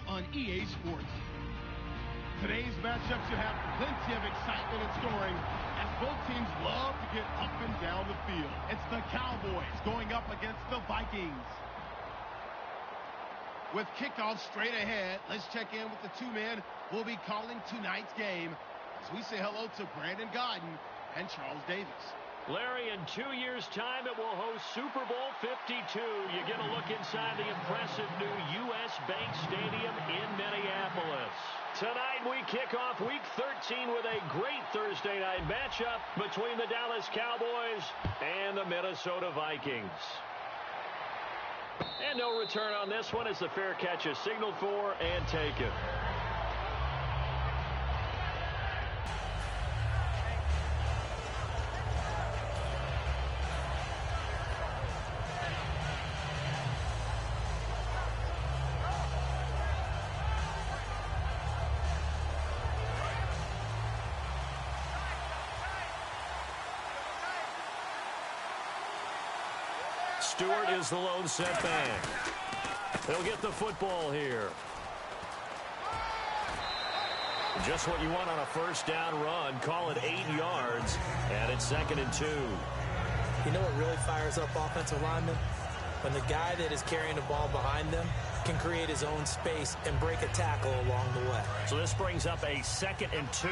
on EA Sports. Today's matchup should have plenty of excitement and scoring as both teams love to get up and down the field. It's the Cowboys going up against the Vikings. With kickoff straight ahead, let's check in with the two men who will be calling tonight's game as we say hello to Brandon Godden and Charles Davis. Larry, in 2 years' time, it will host Super Bowl 52. You get a look inside the impressive new U.S. Bank Stadium in Minneapolis. Tonight, we kick off Week 13 with a great Thursday night matchup between the Dallas Cowboys and the Minnesota Vikings. And no return on this one as the fair catch is signaled for and taken. Stewart is the lone setback. They'll get the football here. Just what you want on a first down run. Call it 8 yards, and it's 2nd and 2. You know what really fires up offensive linemen? When the guy that is carrying the ball behind them can create his own space and break a tackle along the way. So this brings up a 2nd and 2.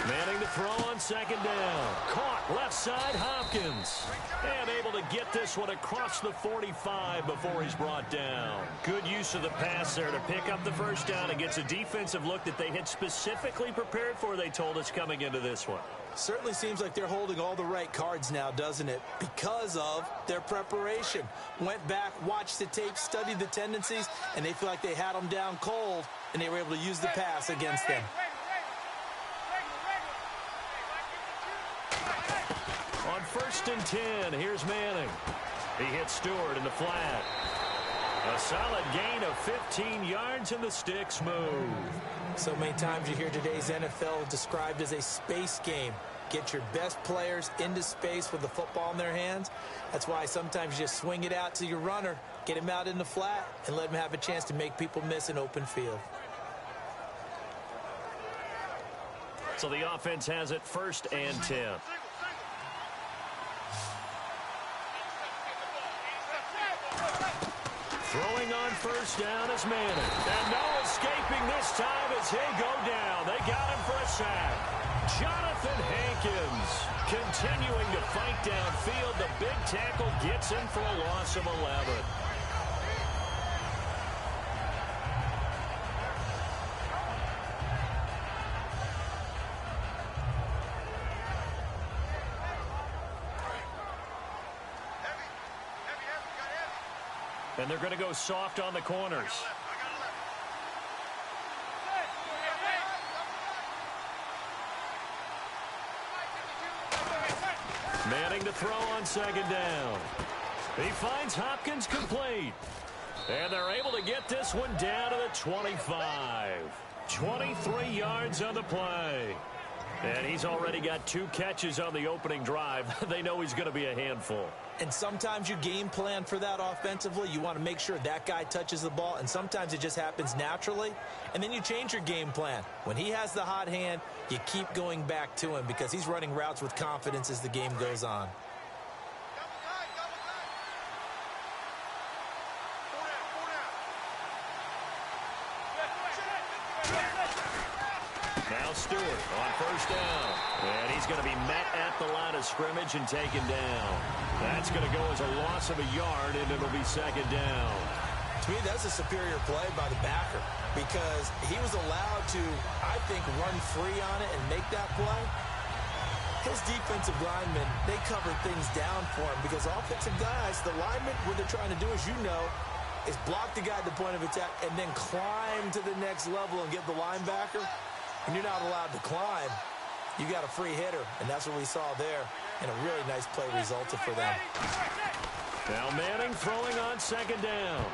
Manning to throw on 2nd down. Caught left side, Hopkins. And able to get this one across the 45 before he's brought down. Good use of the pass there to pick up the first down and gets a defensive look that they had specifically prepared for, they told us, coming into this one. Certainly seems like they're holding all the right cards now, doesn't it? Because of their preparation. Went back, watched the tape, studied the tendencies, and they feel like they had them down cold, and they were able to use the pass against them. On 1st and 10, here's Manning. He hits Stewart in the flat. A solid gain of 15 yards and the sticks move. So many times you hear today's NFL described as a space game. Get your best players into space with the football in their hands. That's why sometimes you just swing it out to your runner, get him out in the flat, and let him have a chance to make people miss an open field. So the offense has it 1st and 10. Throwing on 1st down is Manning. And no escaping this time as he'll go down. They got him for a sack. Jonathan Hankins continuing to fight downfield. The big tackle gets him for a loss of 11. And they're going to go soft on the corners. Manning to throw on 2nd down. He finds Hopkins complete. And they're able to get this one down to the 25. 23 yards on the play. And he's already got 2 catches on the opening drive. They know he's going to be a handful. And sometimes you game plan for that offensively. You want to make sure that guy touches the ball, and sometimes it just happens naturally. And then you change your game plan. When he has the hot hand, you keep going back to him because he's running routes with confidence as the game goes on. Now Stewart on 1st down. And he's going to be met at the line of scrimmage and taken down. That's going to go as a loss of a yard, and it'll be 2nd down. To me, that's a superior play by the backer because he was allowed to, I think, run free on it and make that play. His defensive linemen, they covered things down for him because offensive guys, the linemen, what they're trying to do, as you know, is block the guy at the point of attack and then climb to the next level and get the linebacker. And you're not allowed to climb. You got a free hitter, and that's what we saw there. And a really nice play resulted for them. Now Manning throwing on 2nd down.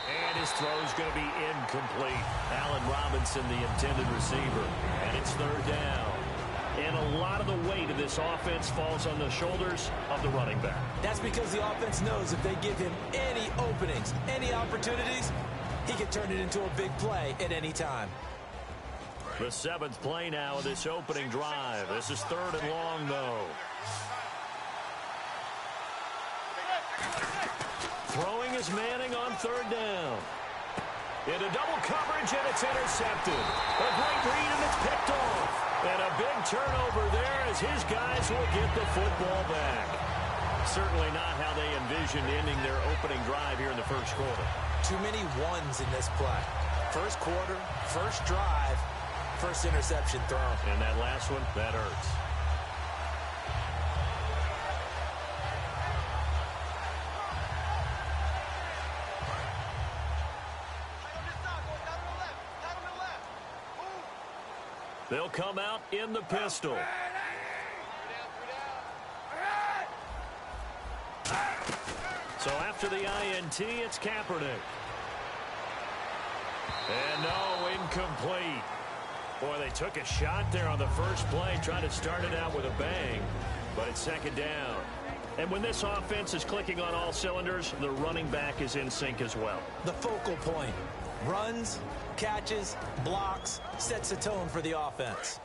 And his throw's going to be incomplete. Allen Robinson, the intended receiver. And it's 3rd down. And a lot of the weight of this offense falls on the shoulders of the running back. That's because the offense knows if they give him any openings, any opportunities, he can turn it into a big play at any time. The 7th play now of this opening drive. This is 3rd and long, though. Throwing is Manning on 3rd down. Into double coverage, and it's intercepted. A great read, and it's picked off. And a big turnover there as his guys will get the football back. Certainly not how they envisioned ending their opening drive here in the first quarter. Too many ones in this play. First quarter, first drive, first interception thrown. And that last one, that hurts. They'll come out in the pistol. So after the INT, it's Kaepernick. And no, incomplete. Boy, they took a shot there on the first play, trying to start it out with a bang, but it's 2nd down. And when this offense is clicking on all cylinders, the running back is in sync as well. The focal point. Runs, catches, blocks, sets the tone for the offense.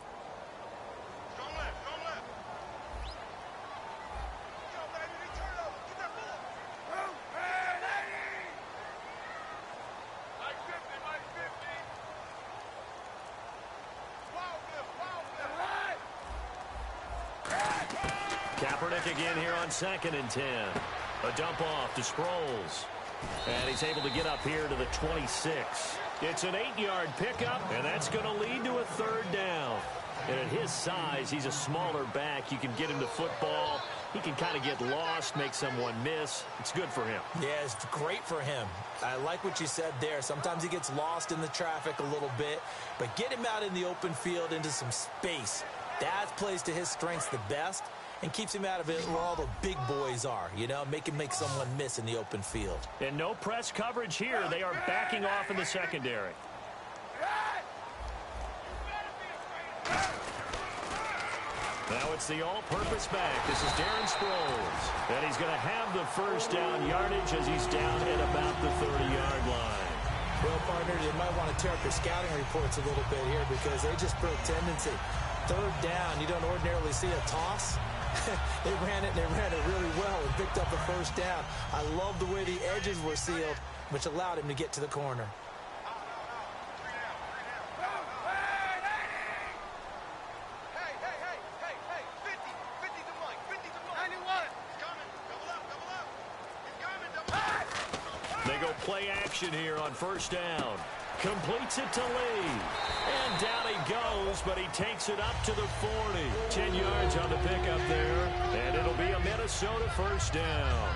Kaepernick again here on 2nd and 10. A dump off to Sproles. And he's able to get up here to the 26. It's an 8-yard pickup, and that's going to lead to a 3rd down. And at his size, he's a smaller back. You can get him the football. He can kind of get lost, make someone miss. It's good for him. Yeah, it's great for him. I like what you said there. Sometimes he gets lost in the traffic a little bit, but get him out in the open field into some space. That plays to his strengths the best and keeps him out of it where all the big boys are, you know, make someone miss in the open field. And no press coverage here. They are backing off in the secondary. Now it's the all-purpose back. This is Darren Sproles. And he's going to have the first down yardage as he's down at about the 30-yard line. Well, partner, you might want to tear up your scouting reports a little bit here because they just broke tendency. 3rd down, you don't ordinarily see a toss. They ran it really well and picked up the first down. I love the way the edges were sealed, which allowed him to get to the corner. They go play action here on 1st down. Completes it to Lee. And down he goes, but he takes it up to the 40. 10 yards on the pickup there. And it'll be a Minnesota 1st down.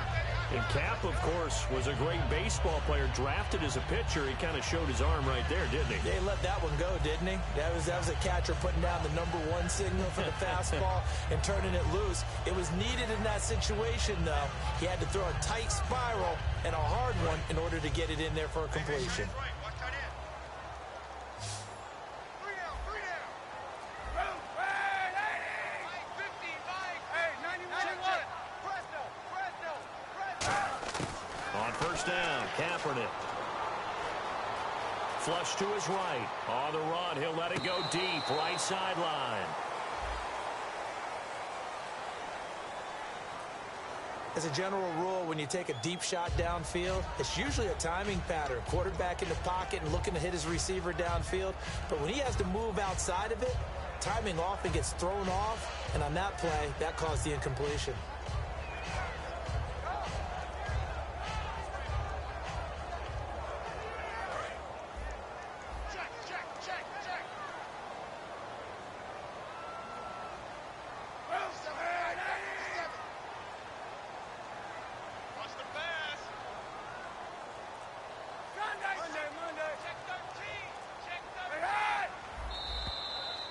And Cap, of course, was a great baseball player, drafted as a pitcher. He kind of showed his arm right there, didn't he? They let that one go, didn't he? That was a catcher putting down the #1 signal for the fastball and turning it loose. It was needed in that situation, though. He had to throw a tight spiral and a hard one in order to get it in there for a completion. Kaepernick. Flush to his right. On the run, he'll let it go deep. Right sideline. As a general rule, when you take a deep shot downfield, it's usually a timing pattern. Quarterback in the pocket and looking to hit his receiver downfield. But when he has to move outside of it, timing often gets thrown off. And on that play, that caused the incompletion.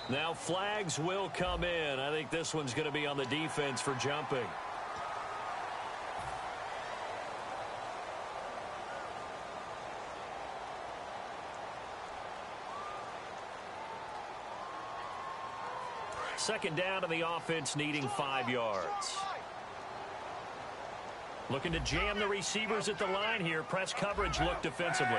Now flags will come in. I think this one's going to be on the defense for jumping. second down and the offense needing 5 yards. Looking to jam the receivers at the line here. Press coverage look defensively.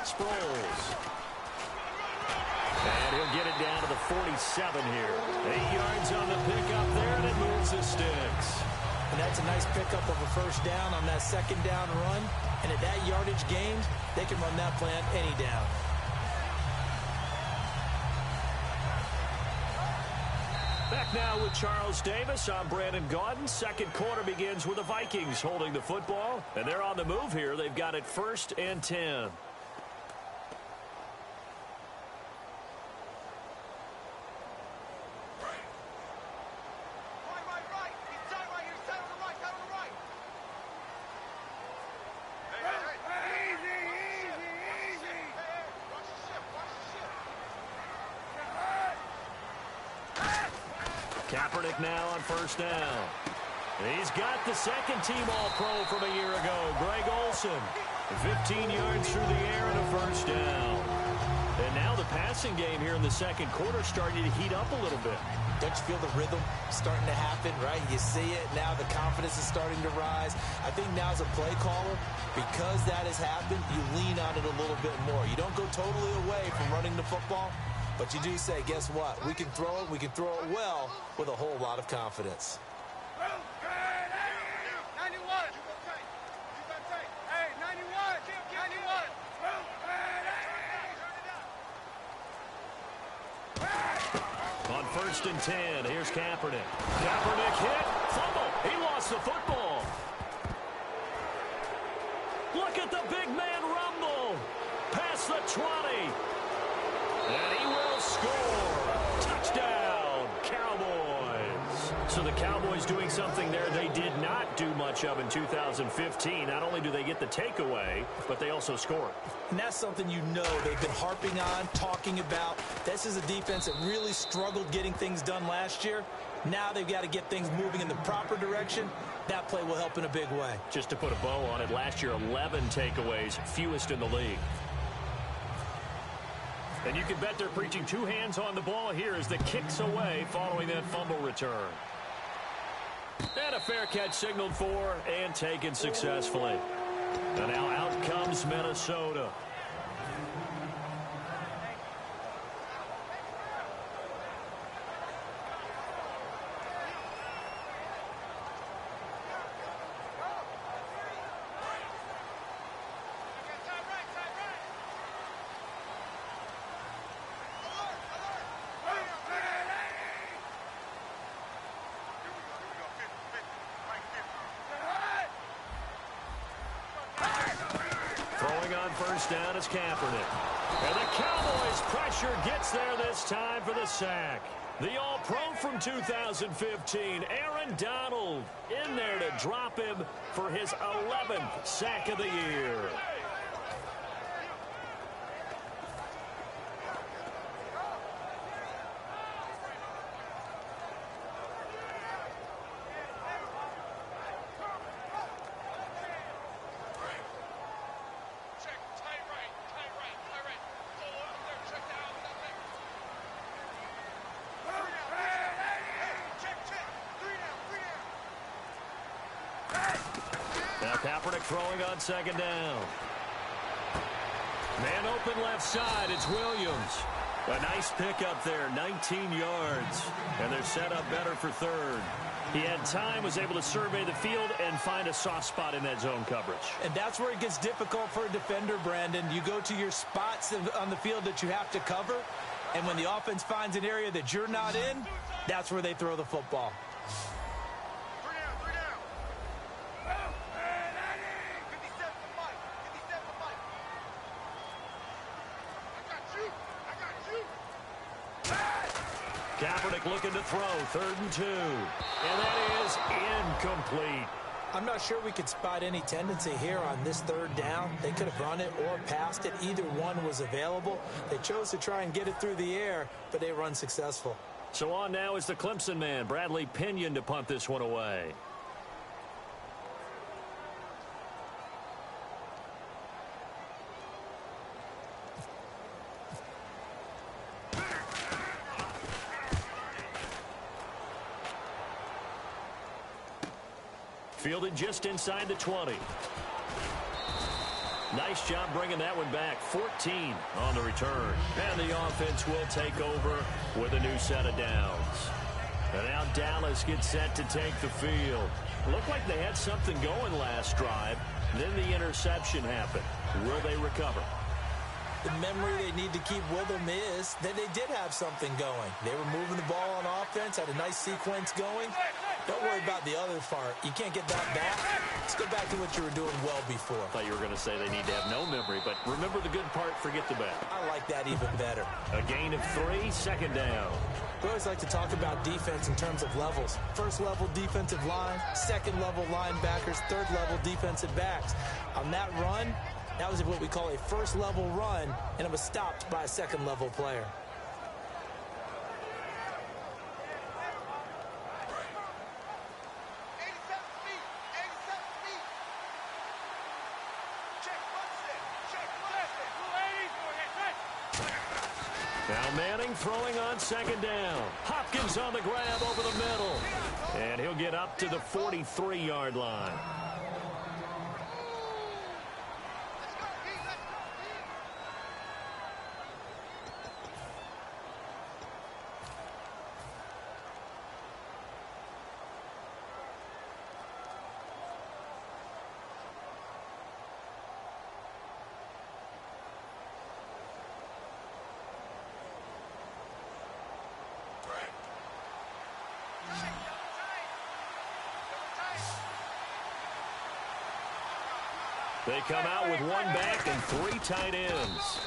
Sproles. And he'll get it down to the 47 here. 8 yards on the pickup there, and it moves the sticks. And that's a nice pickup of a first down on that second down run. And at that yardage gained, they can run that plan any down. Back now with Charles Davis. I'm Brandon Gaudin. Second quarter begins with the Vikings holding the football. And they're on the move here. They've got it 1st and 10. Kaepernick now on first down. He's got the second-team All-Pro from a year ago, Greg Olsen. 15 yards through the air and a first down. And now the passing game here in the second quarter starting to heat up a little bit. Don't you feel the rhythm starting to happen, right? You see it. Now the confidence is starting to rise. I think now as a play caller, because that has happened, you lean on it a little bit more. You don't go totally away from running the football, but you do say, guess what? We can throw it. We can throw it well with a whole lot of confidence. On 1st and 10, here's Kaepernick. Kaepernick hit. Fumble. He lost the football. Look at the big man rumble. Past the 20. And he will score. Touchdown, Cowboys. So the Cowboys doing something there they did not do much of in 2015. Not only do they get the takeaway, but they also score. And that's something you know they've been harping on, talking about. This is a defense that really struggled getting things done last year. Now they've got to get things moving in the proper direction. That play will help in a big way. Just to put a bow on it, last year 11 takeaways, fewest in the league. And you can bet they're preaching 2 hands on the ball here as the kick's away following that fumble return. And a fair catch signaled for and taken successfully. And now out comes Minnesota. First down is Kaepernick. And the Cowboys' pressure gets there this time for the sack. The All-Pro from 2015, Aaron Donald, in there to drop him for his 11th sack of the year. Kaepernick throwing on second down. Man open left side. It's Williams. A nice pickup there, 19 yards. And they're set up better for third. He had time, was able to survey the field and find a soft spot in that zone coverage. And that's where it gets difficult for a defender, Brandon. You go to your spots on the field that you have to cover. And when the offense finds an area that you're not in, that's where they throw the football. Kaepernick looking to throw, 3rd and 2. And that is incomplete. I'm not sure we could spot any tendency here on this 3rd down. They could have run it or passed it. Either one was available. They chose to try and get it through the air, but they run successful. So on now is the Clemson man, Bradley Pinion, to punt this one away. fielded just inside the 20. Nice job bringing that one back. 14 on the return. And the offense will take over with a new set of downs. And now Dallas gets set to take the field. Looked like they had something going last drive. Then the interception happened. Will they recover? The memory they need to keep with them is that they did have something going. They were moving the ball on offense, had a nice sequence going. Don't worry about the other part. You can't get that back. Let's go back to what you were doing well before. I thought you were going to say they need to have no memory, but remember the good part, forget the bad. I like that even better. A gain of 3, second down. We always like to talk about defense in terms of levels. First level defensive line, second level linebackers, third level defensive backs. On that run, that was what we call a first level run, and it was stopped by a second level player. Now Manning throwing on second down. Hopkins on the grab over the middle. And he'll get up to the 43-yard line. They come out with 1 back and 3 tight ends.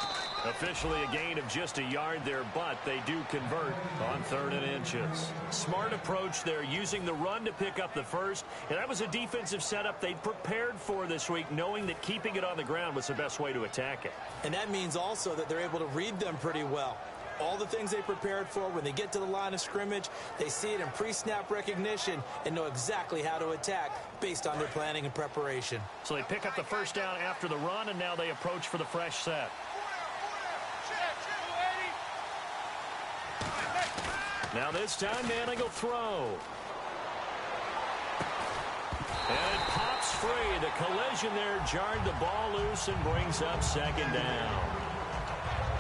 Officially a gain of just a yard there, but they do convert on 3rd and inches. Smart approach there, using the run to pick up the first. And that was a defensive setup they'd prepared for this week, knowing that keeping it on the ground was the best way to attack it. And that means also that they're able to read them pretty well. All the things they prepared for, when they get to the line of scrimmage, they see it in pre-snap recognition and know exactly how to attack based on their planning and preparation. So they pick up the first down after the run, and now they approach for the fresh set. Now this time, Manning will throw. And it pops free. The collision there jarred the ball loose and brings up second down.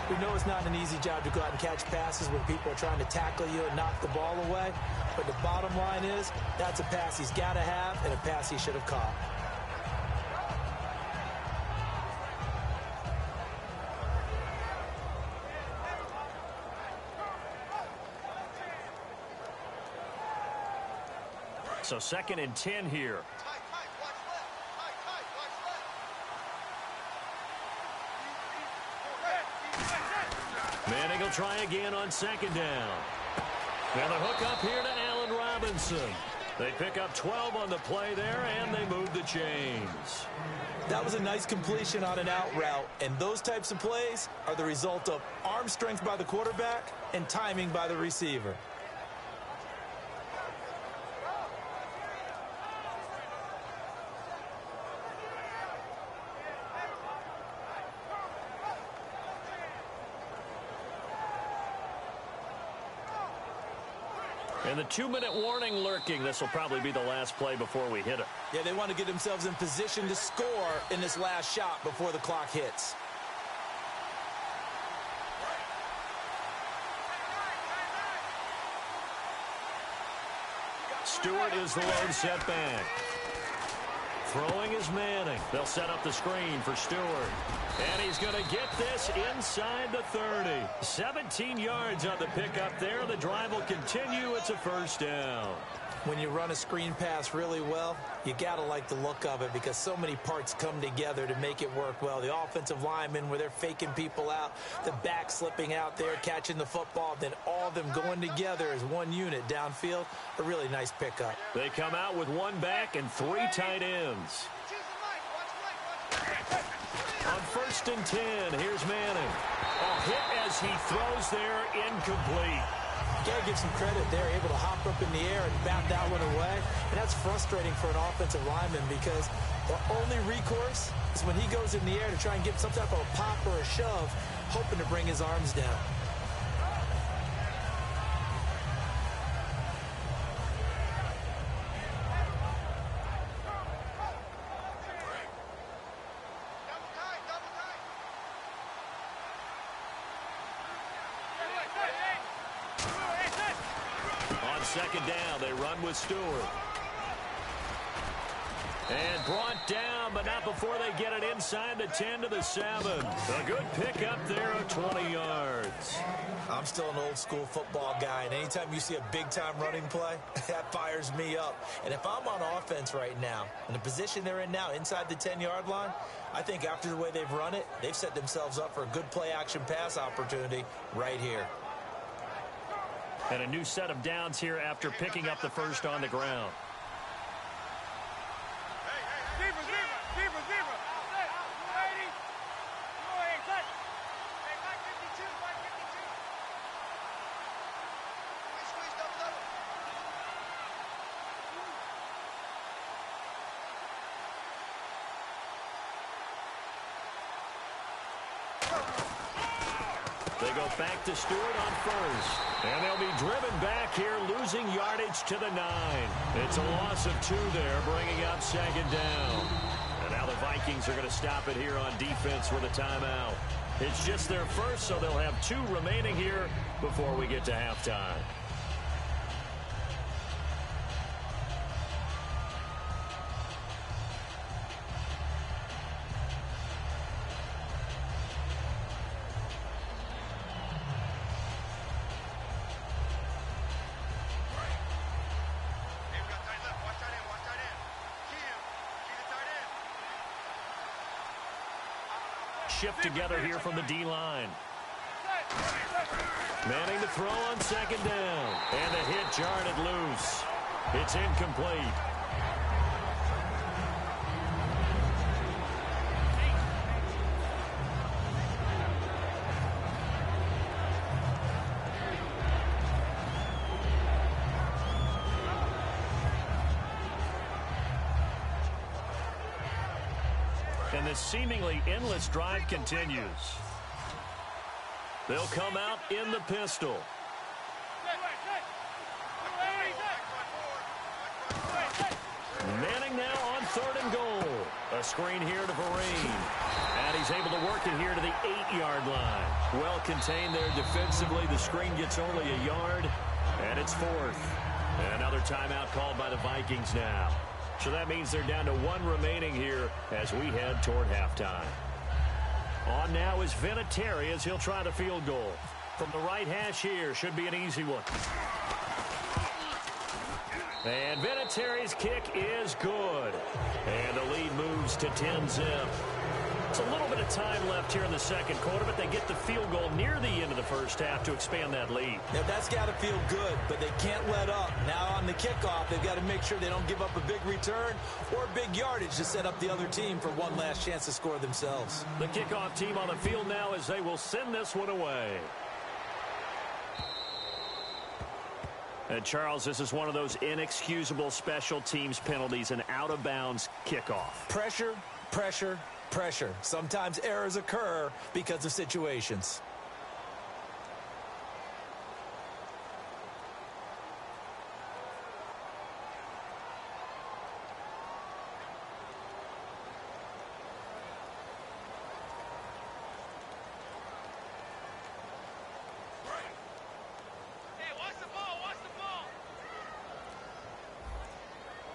We know it's not an easy job to go out and catch passes when people are trying to tackle you and knock the ball away. But the bottom line is, that's a pass he's got to have and a pass he should have caught. So 2nd and 10 here. Manning will try again on second down. And a hook up here to Allen Robinson. They pick up 12 on the play there, and they move the chains. That was a nice completion on an out route, and those types of plays are the result of arm strength by the quarterback and timing by the receiver. And the 2-minute warning lurking. This will probably be the last play before we hit it. Yeah, they want to get themselves in position to score in this last shot before the clock hits. Stewart is the lone setback. Throwing is Manning. They'll set up the screen for Stewart. And he's going to get this inside the 30. 17 yards on the pickup there. The drive will continue. It's a first down. When you run a screen pass really well, you got to like the look of it because so many parts come together to make it work well. The offensive linemen, where they're faking people out, the back slipping out there, catching the football, then all of them going together as one unit downfield. A really nice pickup. They come out with 1 back and 3 tight ends. On 1st and 10, here's Manning. A hit as he throws there, incomplete. Got to give some credit there, able to hop up in the air and bat that one away. And that's frustrating for an offensive lineman because the only recourse is when he goes in the air to try and get some type of a pop or a shove, hoping to bring his arms down. second down. They run with Stewart. And brought down, but not before they get it inside the 10 to the 7. A good pickup there of 20 yards. I'm still an old-school football guy, and anytime you see a big-time running play, that fires me up. And if I'm on offense right now, in the position they're in now, inside the 10-yard line, I think after the way they've run it, they've set themselves up for a good play-action pass opportunity right here. And a new set of downs here after picking up the first on the ground. They go back to Stewart on first. And they'll be driven back here, losing yardage to the 9. It's a loss of 2 there, bringing up second down. And now the Vikings are going to stop it here on defense with a timeout. It's just their first, so they'll have 2 remaining here before we get to halftime. Shift together here from the D-line. Manning to throw on second down. And the hit jarred it loose. It's incomplete. And the seemingly endless drive continues. They'll come out in the pistol. Manning now on 3rd and goal. A screen here to Vereen. And he's able to work it here to the 8-yard line. Well contained there defensively. The screen gets only a yard. And it's 4th. And another timeout called by the Vikings now. So that means they're down to 1 remaining here as we head toward halftime. On now is Vinatieri as he'll try the field goal. From the right hash here, should be an easy one. And Vinatieri's kick is good. And the lead moves to 10-zip. It's a little bit of time left here in the second quarter, but they get the field goal near the end of the first half to expand that lead. Now, that's got to feel good, but they can't let up. Now on the kickoff, they've got to make sure they don't give up a big return or big yardage to set up the other team for one last chance to score themselves. The kickoff team on the field now as they will send this one away. And Charles, this is one of those inexcusable special teams penalties, an out-of-bounds kickoff. Pressure, pressure, pressure. Sometimes errors occur because of situations.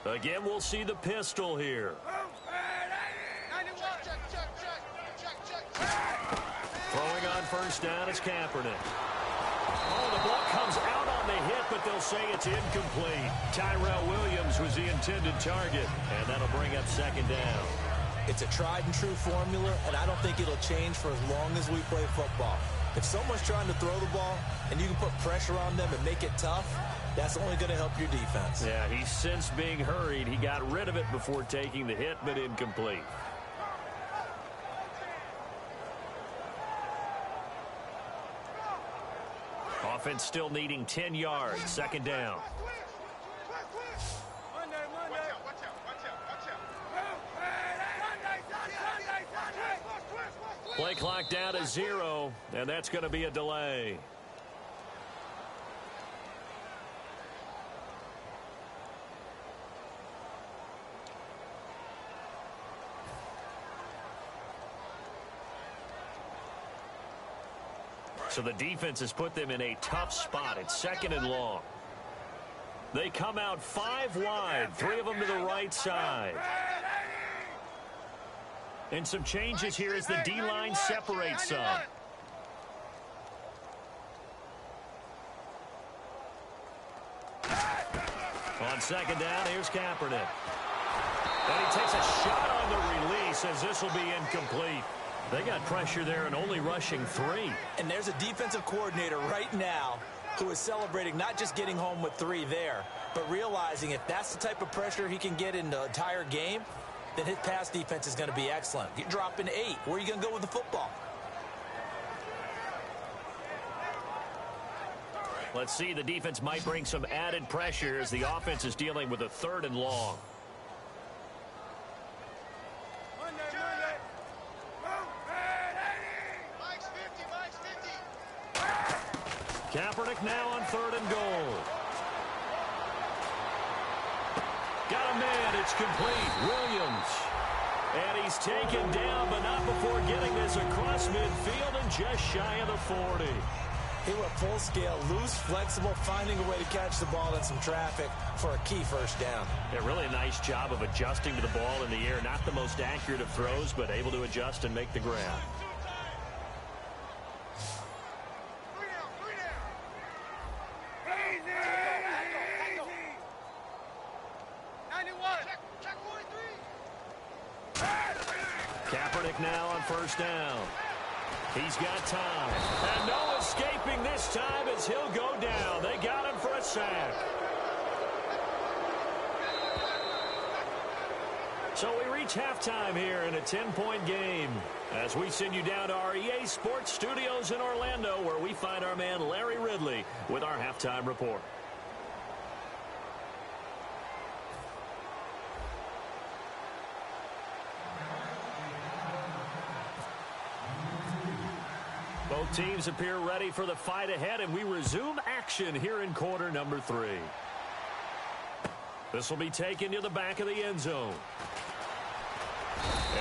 Again, we'll see the pistol here. Throwing on first down is Kaepernick. Oh, the ball comes out on the hit, but they'll say it's incomplete. Tyrell Williams was the intended target, and that'll bring up second down. It's a tried-and-true formula, and I don't think it'll change for as long as we play football. If someone's trying to throw the ball and you can put pressure on them and make it tough, that's only going to help your defense. Yeah, he's since being hurried. He got rid of it before taking the hit, but incomplete. Offense still needing 10 yards. Second down. Play clock down to 0, and that's going to be a delay. So the defense has put them in a tough spot. It's 2nd and long. They come out 5 wide, 3 of them to the right side. And some changes here as the D-line separates some. On second down, here's Kaepernick. And he takes a shot on the release as this will be incomplete. They got pressure there and only rushing 3. And there's a defensive coordinator right now who is celebrating not just getting home with 3 there, but realizing if that's the type of pressure he can get in the entire game, then his pass defense is going to be excellent. You're dropping 8. Where are you going to go with the football? Let's see, the defense might bring some added pressure as the offense is dealing with a 3rd and long. Kaepernick now on 3rd and goal. Got a man, it's complete. Williams. And he's taken down, but not before getting this across midfield and just shy of the 40. He went full scale, loose, flexible, finding a way to catch the ball in some traffic for a key first down. Yeah, really a nice job of adjusting to the ball in the air. Not the most accurate of throws, but able to adjust and make the grab. Kaepernick now on 1st down. He's got time. And no escaping this time as he'll go down. They got him for a sack. So we reach halftime here in a 10-point game as we send you down to our EA Sports Studios in Orlando, where we find our man Larry Ridley with our halftime report. Both teams appear ready for the fight ahead, and we resume action here in quarter number 3. This will be taken to the back of the end zone.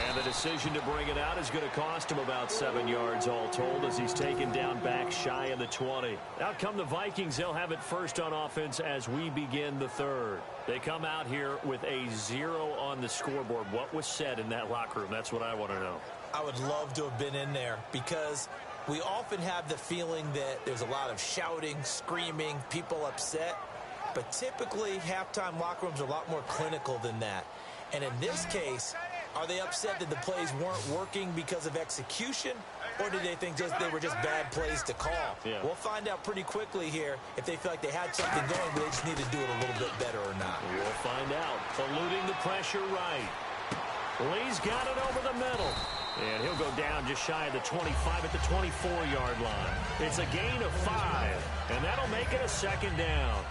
And the decision to bring it out is going to cost him about 7 yards all told as he's taken down back shy of the 20. Out come the Vikings. They'll have it first on offense as we begin the 3rd. They come out here with a 0 on the scoreboard. What was said in that locker room? That's what I want to know. I would love to have been in there because we often have the feeling that there's a lot of shouting, screaming, people upset. But typically, halftime locker rooms are a lot more clinical than that. And in this case, are they upset that the plays weren't working because of execution? Or did they think they were just bad plays to call? Yeah. We'll find out pretty quickly here if they feel like they had something going, but they just need to do it a little bit better or not. We'll find out. Eluding the pressure right. Lee's got it over the middle. And he'll go down just shy of the 25 at the 24-yard line. It's a gain of 5, and that'll make it a 2nd down.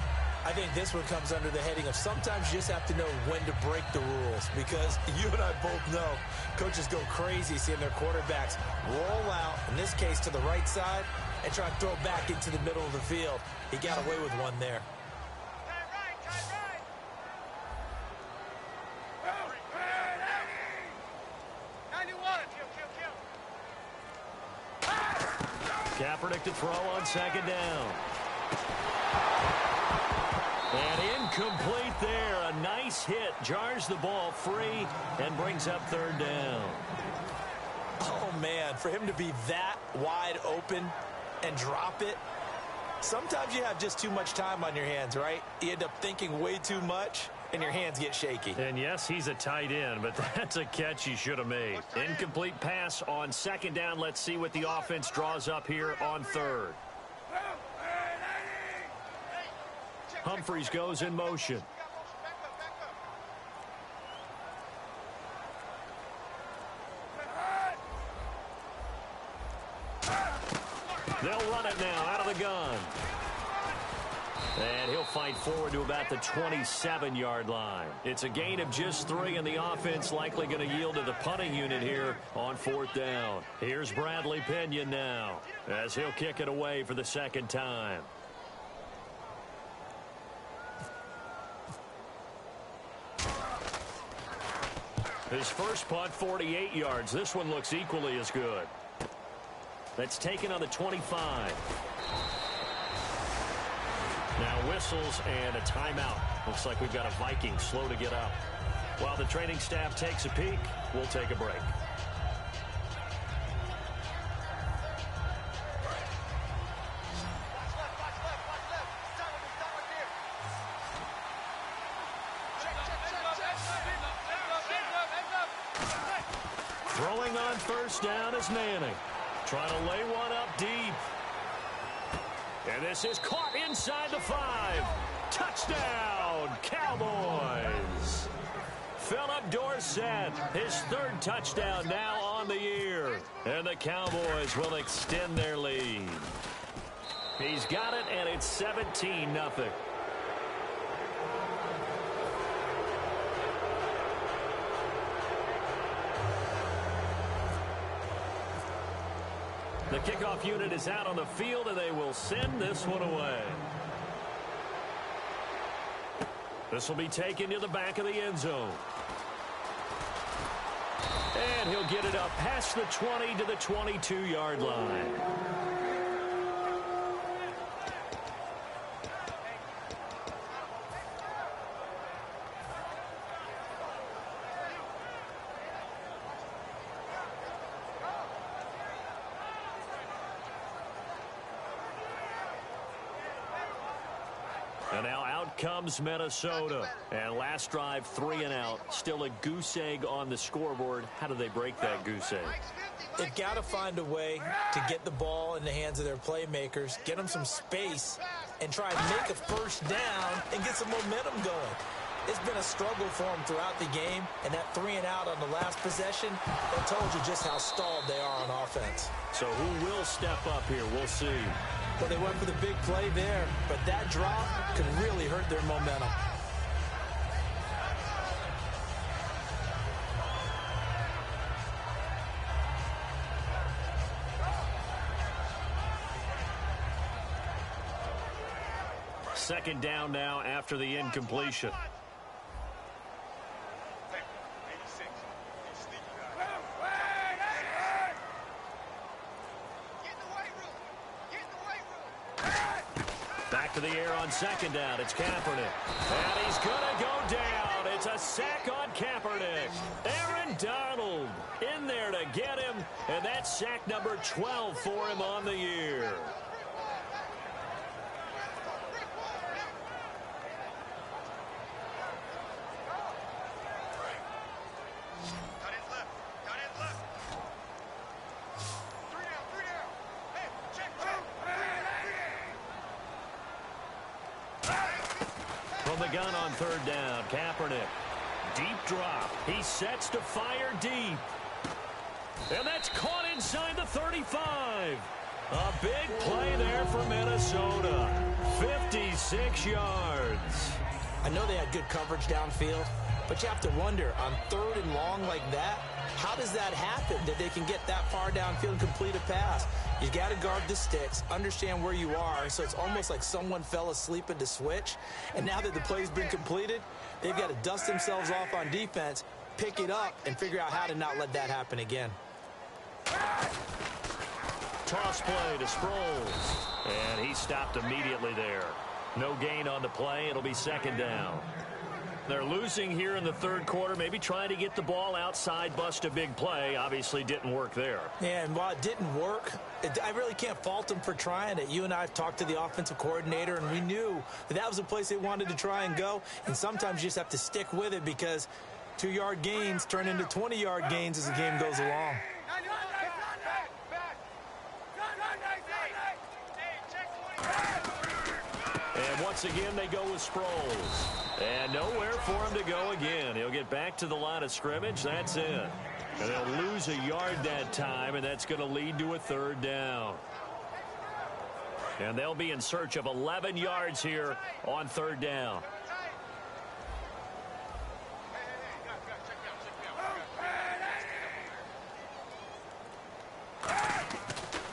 I think this one comes under the heading of sometimes you just have to know when to break the rules, because you and I both know coaches go crazy seeing their quarterbacks roll out, in this case to the right side, and try to throw back into the middle of the field. He got away with one there. Kaepernick to throw on 2nd down. And incomplete there. A nice hit. Jars the ball free and brings up 3rd down. Oh, man, for him to be that wide open and drop it. Sometimes you have just too much time on your hands, right? You end up thinking way too much, and your hands get shaky. And yes, he's a tight end, but that's a catch he should have made. Incomplete pass on 2nd down. Let's see what the offense draws up here on 3rd. Humphreys goes in motion. They'll run it now out of the gun. And he'll fight forward to about the 27-yard line. It's a gain of just 3, and the offense likely going to yield to the punting unit here on 4th down. Here's Bradley Pinion now as he'll kick it away for the 2nd time. His first punt, 48 yards. This one looks equally as good. That's taken on the 25. Now whistles and a timeout. Looks like we've got a Viking slow to get up. While the training staff takes a peek, we'll take a break. Throwing on first down is Manning. Trying to lay one up deep. And this is caught inside the 5. Touchdown, Cowboys. Philip Dorsett, his 3rd touchdown now on the year. And the Cowboys will extend their lead. He's got it, and it's 17-0. The kickoff unit is out on the field, and they will send this one away. This will be taken to the back of the end zone. And he'll get it up past the 20 to the 22-yard line. And now out comes Minnesota. And last drive, 3 and out. Still a goose egg on the scoreboard. How do they break that goose egg? They've got to find a way to get the ball in the hands of their playmakers, get them some space, and try and make a first down and get some momentum going. It's been a struggle for them throughout the game, and that 3 and out on the last possession, that told you just how stalled they are on offense. So who will step up here? We'll see. Well, they went for the big play there, but that drop could really hurt their momentum. Second down now after the incompletion. Back to the air on second down. It's Kaepernick. And he's going to go down. It's a sack on Kaepernick. Aaron Donald in there to get him. And that's sack number 12 for him on the year. From the gun on third down, Kaepernick. Deep drop. He sets to fire deep. And that's caught inside the 35. A big play there for Minnesota. 56 yards. I know they had good coverage downfield, but you have to wonder, on 3rd and long like that, how does that happen, that they can get that far downfield and complete a pass? You got to guard the sticks, understand where you are, so it's almost like someone fell asleep at the switch, and now that the play's been completed, they've got to dust themselves off on defense, pick it up, and figure out how to not let that happen again. Toss play to Sproles, and he stopped immediately there. No gain on the play. It'll be second down. They're losing here in the 3rd quarter, maybe trying to get the ball outside, bust a big play. Obviously didn't work there. Yeah, and while it didn't work, I really can't fault them for trying it. You and I have talked to the offensive coordinator, and we knew that was the place they wanted to try and go. And sometimes you just have to stick with it because 2-yard gains turn into 20-yard gains as the game goes along. And once again, they go with Sproles. And nowhere for him to go again. He'll get back to the line of scrimmage. That's it. And they'll lose a yard that time, and that's going to lead to a 3rd down. And they'll be in search of 11 yards here on 3rd down.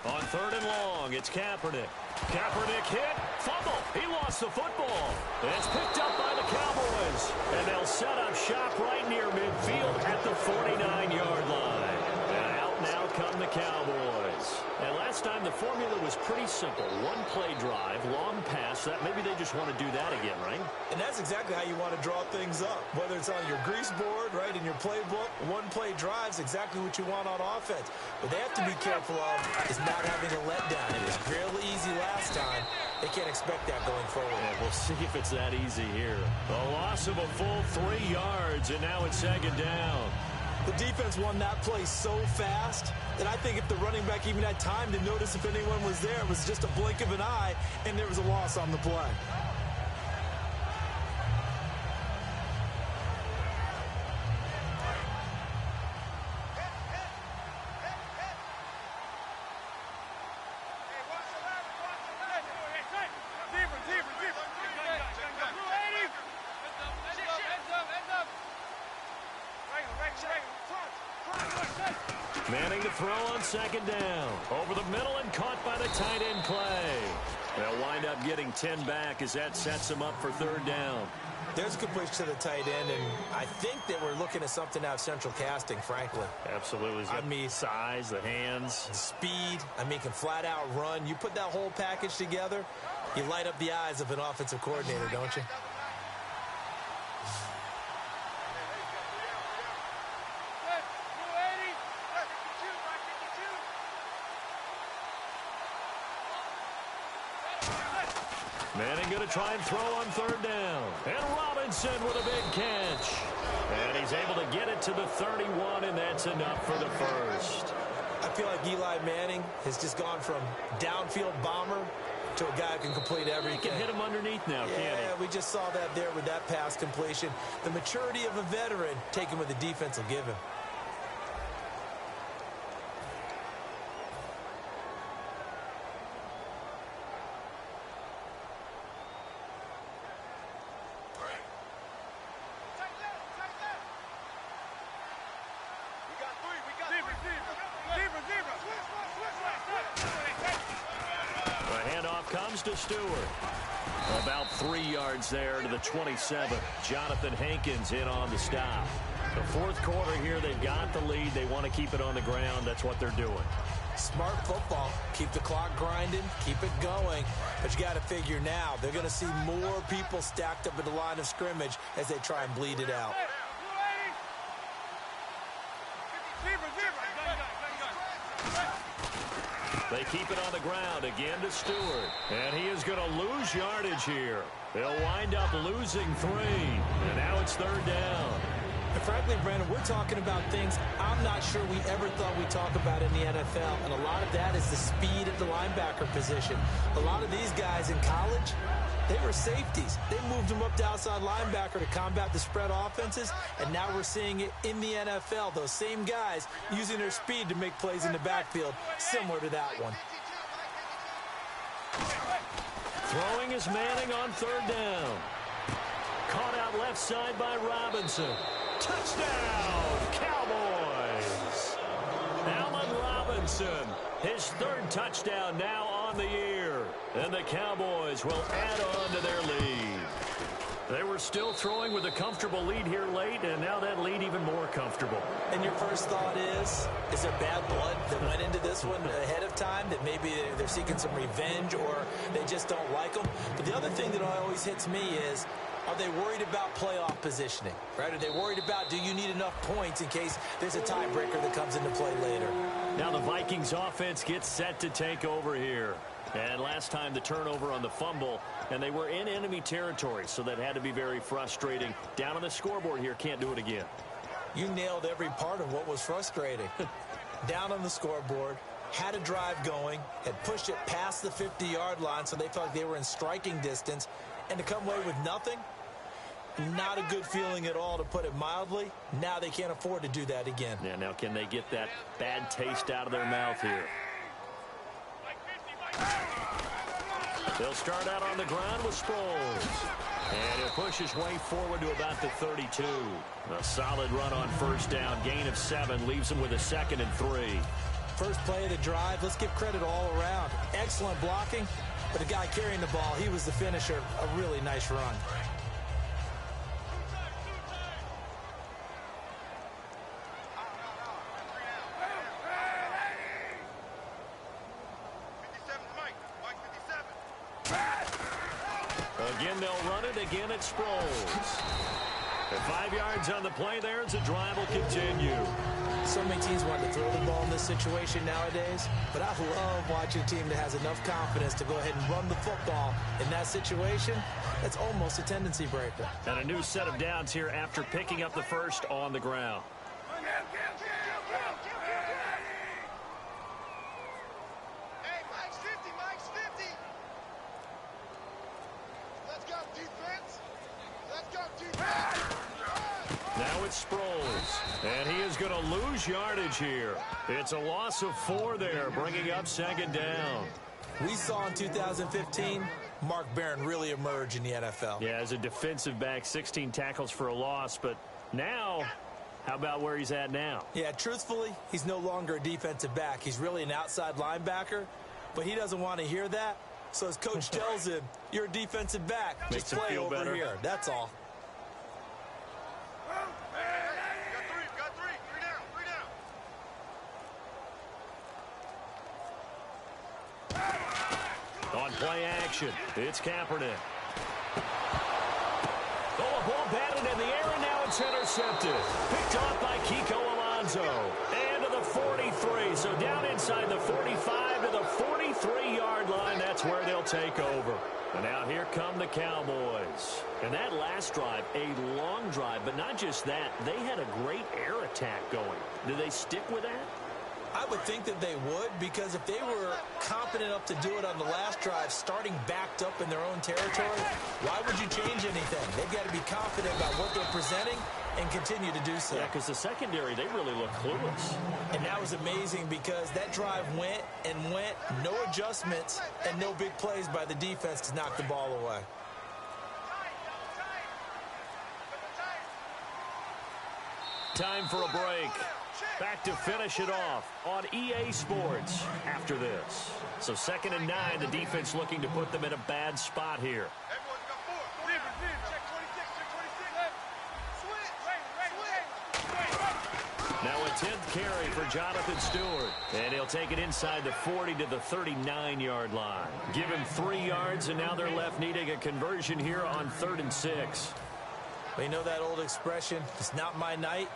On 3rd and long, it's Kaepernick. Kaepernick hit, fumble. He lost the football. And it's picked up by the Cowboys. And they'll set up shop right near midfield at the 49-yard line. And out now come the Cowboys. And last time the formula was pretty simple. One play drive, long pass. That maybe they just want to do that again, right? And that's exactly how you want to draw things up. Whether it's on your grease board, right, in your playbook, one play drive is exactly what you want on offense. What they have to be careful of is not having a letdown. It was fairly easy last time. They can't expect that going forward. Yeah, we'll see if it's that easy here. A loss of a full 3 yards, and now it's second down. The defense won that play so fast that I think if the running back even had time to notice if anyone was there, it was just a blink of an eye, and there was a loss on the play. Manning to throw on second down. Over the middle and caught by the tight end Clay. They'll wind up getting 10 back as that sets them up for third down. There's a good push to the tight end, and I think that we're looking at something out of central casting, frankly. Absolutely. I mean, size, the hands. Speed. I mean, can flat out run. You put that whole package together, you light up the eyes of an offensive coordinator, don't you? Manning going to try and throw on third down. And Robinson with a big catch. And he's able to get it to the 31, and that's enough for the first. I feel like Eli Manning has just gone from downfield bomber to a guy who can complete everything. He can hit him underneath now, can't he? Yeah, we just saw that there with that pass completion. The maturity of a veteran taken what the defense will give him. Comes to Stewart. About 3 yards there to the 27. Jonathan Hankins in on the stop. The fourth quarter here, they've got the lead. They want to keep it on the ground. That's what they're doing. Smart football. Keep the clock grinding. Keep it going. But you got to figure now, they're going to see more people stacked up at the line of scrimmage as they try and bleed it out. They keep it on the ground again to Stewart. And he is going to lose yardage here. They'll wind up losing 3. And now it's third down. And frankly, Brandon, we're talking about things I'm not sure we ever thought we'd talk about in the NFL. And a lot of that is the speed at the linebacker position. A lot of these guys in college, they were safeties. They moved them up to outside linebacker to combat the spread offenses, and now we're seeing it in the NFL. Those same guys using their speed to make plays in the backfield, similar to that one. Throwing is Manning on third down. Caught out left side by Robinson. Touchdown, Cowboys! Allen Robinson, his third touchdown now on the year. And the Cowboys will add on to their lead. They were still throwing with a comfortable lead here late, and now that lead even more comfortable. And your first thought is there bad blood that went into this one ahead of time, that maybe they're seeking some revenge or they just don't like them? But the other thing that always hits me is, are they worried about playoff positioning? Right? Are they worried about, do you need enough points in case there's a tiebreaker that comes into play later? Now the Vikings offense gets set to take over here. And last time the turnover on the fumble, and they were in enemy territory, so that had to be very frustrating. Down on the scoreboard here, can't do it again. You nailed every part of what was frustrating. Down on the scoreboard, had a drive going, had pushed it past the 50-yard line, so they felt like they were in striking distance, and to come away with nothing, not a good feeling at all, to put it mildly. Now they can't afford to do that again. Yeah, now can they get that bad taste out of their mouth here? They'll start out on the ground with Sproles. And he'll push his way forward to about the 32. A solid run on first down. Gain of 7 leaves him with a 2nd and 3. First play of the drive, let's give credit all around. Excellent blocking, but the guy carrying the ball, he was the finisher. A really nice run. Again, they'll run it. Again, it Sproles. And 5 yards on the play there as the drive will continue. So many teams want to throw the ball in this situation nowadays, but I love watching a team that has enough confidence to go ahead and run the football in that situation. That's almost a tendency breaker. And a new set of downs here after picking up the first on the ground. Hey, Mike's 50, Mike's 50. Let's go, defense. Let's go, defense. Now it's Sproles, and he is going to lose yardage here. It's a loss of 4 there, bringing up second down. We saw in 2015 Mark Barron really emerge in the NFL. Yeah, as a defensive back, 16 tackles for a loss, but now, how about where he's at now? Yeah, truthfully, he's no longer a defensive back. He's really an outside linebacker, but he doesn't want to hear that. So his coach tells him, you're a defensive back. Makes Just play him feel over better. here. That's all. Got three. Three down. On play action, it's Kaepernick. Oh, a ball batted in the air, and now it's intercepted. Picked off by Kiko Alonso. And to the 43, so down inside the 45 to the 43-yard line. That's where they'll take over. And now here come the Cowboys. And that last drive, a long drive, but not just that. They had a great air attack going. Do they stick with that? I would think that they would, because if they were confident enough to do it on the last drive, starting backed up in their own territory, why would you change anything? They've got to be confident about what they're presenting and continue to do so. Yeah, because the secondary, they really look clueless. And that was amazing because that drive went and went, no adjustments and no big plays by the defense to knock the ball away. Time for a break. Back to finish it off on EA Sports after this. So 2nd and 9, the defense looking to put them in a bad spot here. Everyone's got 4. Check 26, check 26. Now a 10th carry for Jonathan Stewart. And he'll take it inside the 40 to the 39-yard line. Give him 3 yards, and now they're left needing a conversion here on 3rd and 6. Well, you know that old expression, it's not my night?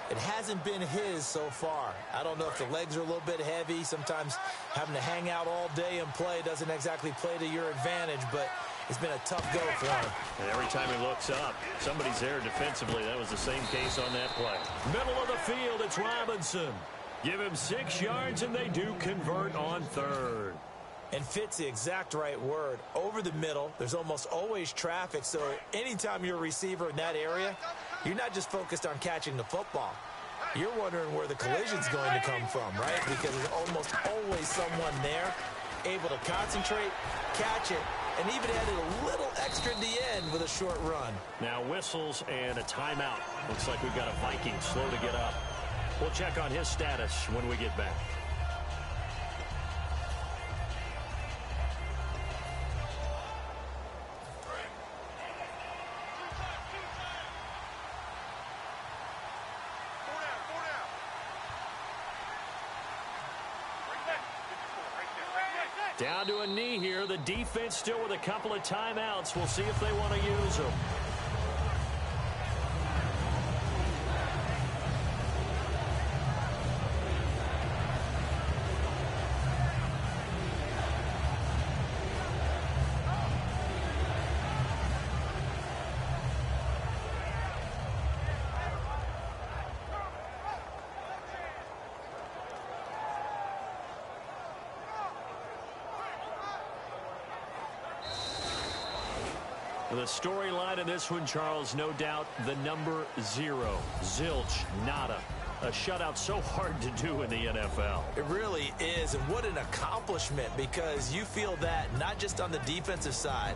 It hasn't been his so far. I don't know if the legs are a little bit heavy. Sometimes having to hang out all day and play doesn't exactly play to your advantage, but it's been a tough go for him. And every time he looks up, somebody's there defensively. That was the same case on that play. Middle of the field, it's Robinson. Give him 6 yards, and they do convert on 3rd. And fit's the exact right word. Over the middle, there's almost always traffic, so anytime you're a receiver in that area, you're not just focused on catching the football. You're wondering where the collision's going to come from, right? Because there's almost always someone there able to concentrate, catch it, and even added a little extra at the end with a short run. Now whistles and a timeout. Looks like we've got a Viking slow to get up. We'll check on his status when we get back. Down to a knee here. The defense still with a couple of timeouts. We'll see if they want to use them. The storyline of this one, Charles, no doubt the number 0. Zilch, nada. A shutout so hard to do in the NFL. It really is, and what an accomplishment, because you feel that not just on the defensive side,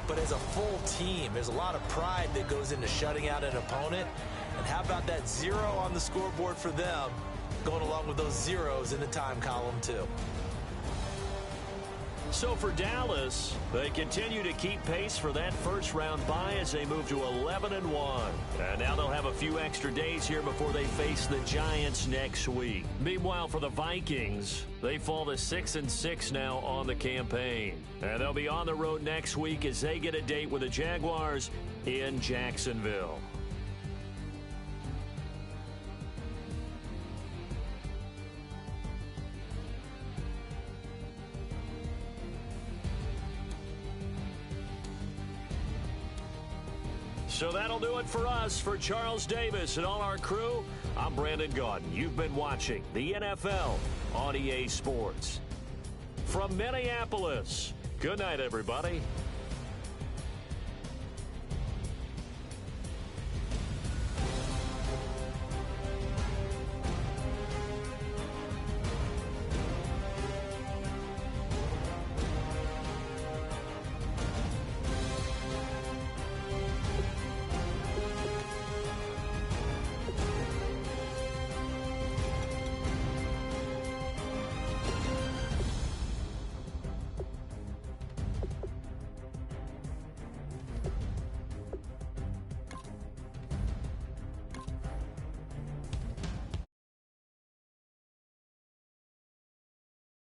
but as a full team. There's a lot of pride that goes into shutting out an opponent. And how about that 0 on the scoreboard for them, going along with those zeros in the time column too. So for Dallas, they continue to keep pace for that first-round bye as they move to 11-1. And now they'll have a few extra days here before they face the Giants next week. Meanwhile, for the Vikings, they fall to 6-6 now on the campaign. And they'll be on the road next week as they get a date with the Jaguars in Jacksonville. So that'll do it for us. For Charles Davis and all our crew, I'm Brandon Gaudin. You've been watching the NFL on EA Sports. From Minneapolis, good night, everybody.